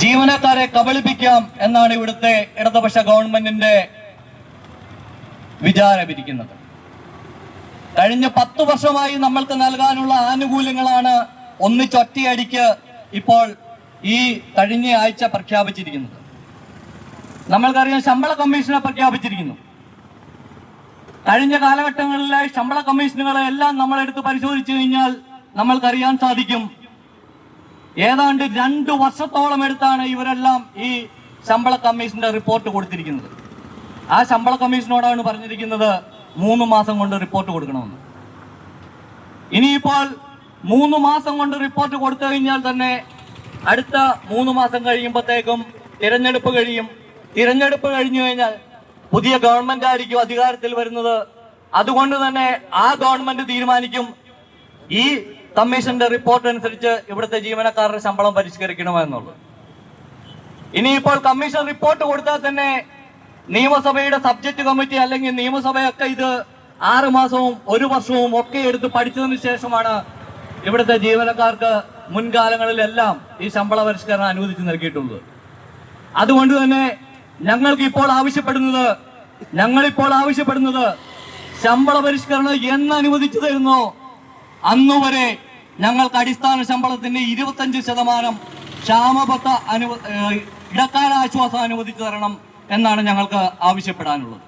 ജീവനക്കാരെ കബളിപ്പിക്കാം എന്നാണ് ഇവിടുത്തെ ഇടതുപക്ഷ ഗവൺമെന്റിന്റെ വിചാരമിരിക്കുന്നത്. കഴിഞ്ഞ 10 വർഷമായി നമ്മൾക്ക് നൽകാനുള്ള ആനുകൂല്യങ്ങളാണ് ഒന്നിച്ചൊറ്റയടിക്ക് ഇപ്പോൾ ഈ കഴിഞ്ഞ ആഴ്ച പ്രഖ്യാപിച്ചിരിക്കുന്നത്. നമ്മൾക്കറിയാം, ശമ്പള കമ്മീഷനെ പ്രഖ്യാപിച്ചിരിക്കുന്നു. കഴിഞ്ഞ കാലഘട്ടങ്ങളിലെ ശമ്പള കമ്മീഷനുകളെ എല്ലാം നമ്മളെടുത്ത് പരിശോധിച്ചു കഴിഞ്ഞാൽ നമ്മൾക്കറിയാൻ സാധിക്കും, ഏതാണ്ട് 2 വർഷത്തോളം എടുത്താണ് ഇവരെല്ലാം ഈ ശമ്പള കമ്മീഷന്റെ റിപ്പോർട്ട് കൊടുത്തിരിക്കുന്നത്. ആ ശമ്പള കമ്മീഷനോടാണ് പറഞ്ഞിരിക്കുന്നത് 3 മാസം കൊണ്ട് റിപ്പോർട്ട് കൊടുക്കണമെന്ന്. ഇനിയിപ്പോൾ 3 മാസം കൊണ്ട് റിപ്പോർട്ട് കൊടുത്തു കഴിഞ്ഞാൽ തന്നെ അടുത്ത 3 മാസം കഴിയുമ്പോഴത്തേക്കും തിരഞ്ഞെടുപ്പ് കഴിയും. തിരഞ്ഞെടുപ്പ് കഴിഞ്ഞു കഴിഞ്ഞാൽ പുതിയ ഗവൺമെന്റ് ആയിരിക്കും അധികാരത്തിൽ വരുന്നത്. അതുകൊണ്ട് തന്നെ ആ ഗവൺമെന്റ് തീരുമാനിക്കും ഈ കമ്മീഷന്റെ റിപ്പോർട്ട് അനുസരിച്ച് ഇവിടുത്തെ ജീവനക്കാരുടെ ശമ്പളം പരിഷ്കരിക്കണമെന്നുള്ളത്. ഇനിയിപ്പോൾ കമ്മീഷൻ റിപ്പോർട്ട് കൊടുത്താൽ തന്നെ നിയമസഭയുടെ സബ്ജക്ട് കമ്മിറ്റി അല്ലെങ്കിൽ നിയമസഭയൊക്കെ ഇത് 6 മാസവും 1 വർഷവും ഒക്കെ എടുത്ത് പഠിച്ചതിന് ശേഷമാണ് ഇവിടുത്തെ ജീവനക്കാർക്ക് മുൻകാലങ്ങളിലെല്ലാം ഈ ശമ്പള പരിഷ്കരണം അനുവദിച്ച് നൽകിയിട്ടുള്ളത്. അതുകൊണ്ട് തന്നെ ഞങ്ങളിപ്പോൾ ആവശ്യപ്പെടുന്നത് ശമ്പള പരിഷ്കരണം എന്ന് അനുവദിച്ചു തരുന്നോ അന്നുവരെ ഞങ്ങൾക്ക് അടിസ്ഥാന ശമ്പളത്തിന്റെ 25% ക്ഷാമബത്ത ഇടക്കാല ആശ്വാസം അനുവദിച്ചു തരണം എന്നാണ് ഞങ്ങൾക്ക് ആവശ്യപ്പെടാനുള്ളത്.